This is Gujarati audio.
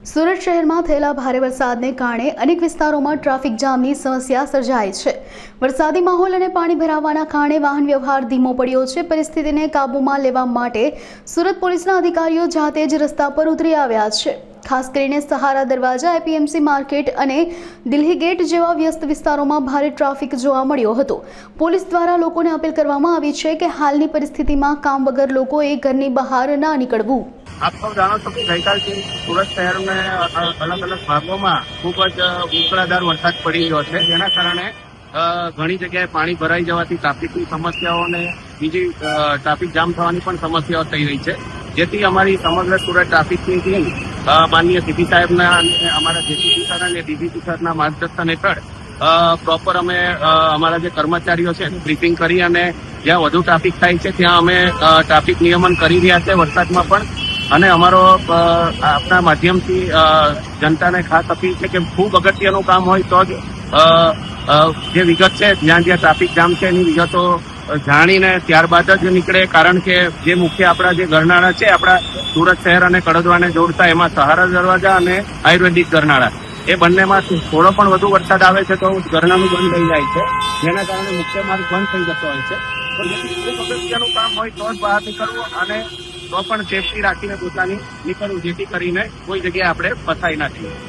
સુરત શહેરમાં થયેલા ભારે વરસાદને કારણે અનેક વિસ્તારોમાં ટ્રાફિક જામની સમસ્યા સર્જાઈ છે। વરસાદી માહોલ અને પાણી ભરાવાના કારણે વાહન વ્યવહાર ધીમો પડ્યો છે। પરિસ્થિતિને કાબૂમાં લેવા માટે સુરત પોલીસના અધિકારીઓ જાતે જ રસ્તા પર ઉતરી આવ્યા છે। ખાસ કરીને સહારા દરવાજા, એપીએમસી માર્કેટ અને દિલ્હી ગેટ જેવા વ્યસ્ત વિસ્તારોમાં ભારે ટ્રાફિક જોવા મળ્યો હતો। પોલીસ દ્વારા લોકોને અપીલ કરવામાં આવી છે કે હાલની પરિસ્થિતિમાં કામ વગર લોકોએ ઘરની બહાર ના નીકળવું। આપ સૌ જાણો છો કે ગઈકાલથી સુરત શહેરના અલગ અલગ ભાગોમાં ખૂબ જ મુશળધાર વરસાદ પડી રહ્યો છે, જેના કારણે ઘણી જગ્યાએ પાણી ભરાઈ જવાથી ટ્રાફિકની સમસ્યાઓ અને બીજી ટ્રાફિક જામ થવાની પણ સમસ્યાઓ થઈ રહી છે। જેથી અમારી સમગ્ર સુરત ટ્રાફિકની ટીમ માનનીય સીપી સાહેબના અને અમારા જેસીપી સર અને ડીજીપી સરના માર્ગદર્શન હેઠળ પ્રોપર અમે અમારા જે કર્મચારીઓ છે બ્રીફિંગ કરી અને જ્યાં વધુ ટ્રાફિક થાય છે ત્યાં અમે ટ્રાફિક નિયમન કરી રહ્યા છે વરસાદમાં પણ। અને અમારો આપણા માધ્યમથી જનતાને ખાસ અપીલ છે કે ખૂબ અગત્યનું કામ હોય તો જ જે વિગત છે જ્યાં જ્યાં ટ્રાફિક જામ છે એની વિગતો જાણીને ત્યારબાદ જ નીકળે, કારણ કે જે મુખ્ય આપણા જે ગરનાળા છે આપણા સુરત શહેર અને કડોદરાને જોડતા, એમાં સહારા દરવાજા અને આયુર્વેદિક ગરનાળા, એ બંનેમાં થોડો પણ વધુ વરસાદ આવે છે તો ગરનાળું બંધ થઈ જાય છે, જેના કારણે મુખ્ય માર્ગ બંધ થઈ જતો હોય છે। તો ખૂબ અગત્યનું કામ હોય તો જ બહાર નીકળવું અને તો પણ સેફટી રાખીને પોતાની નીકળવું, જેથી કરીને કોઈ જગ્યાએ આપણે ફસાઈ ના થઈએ।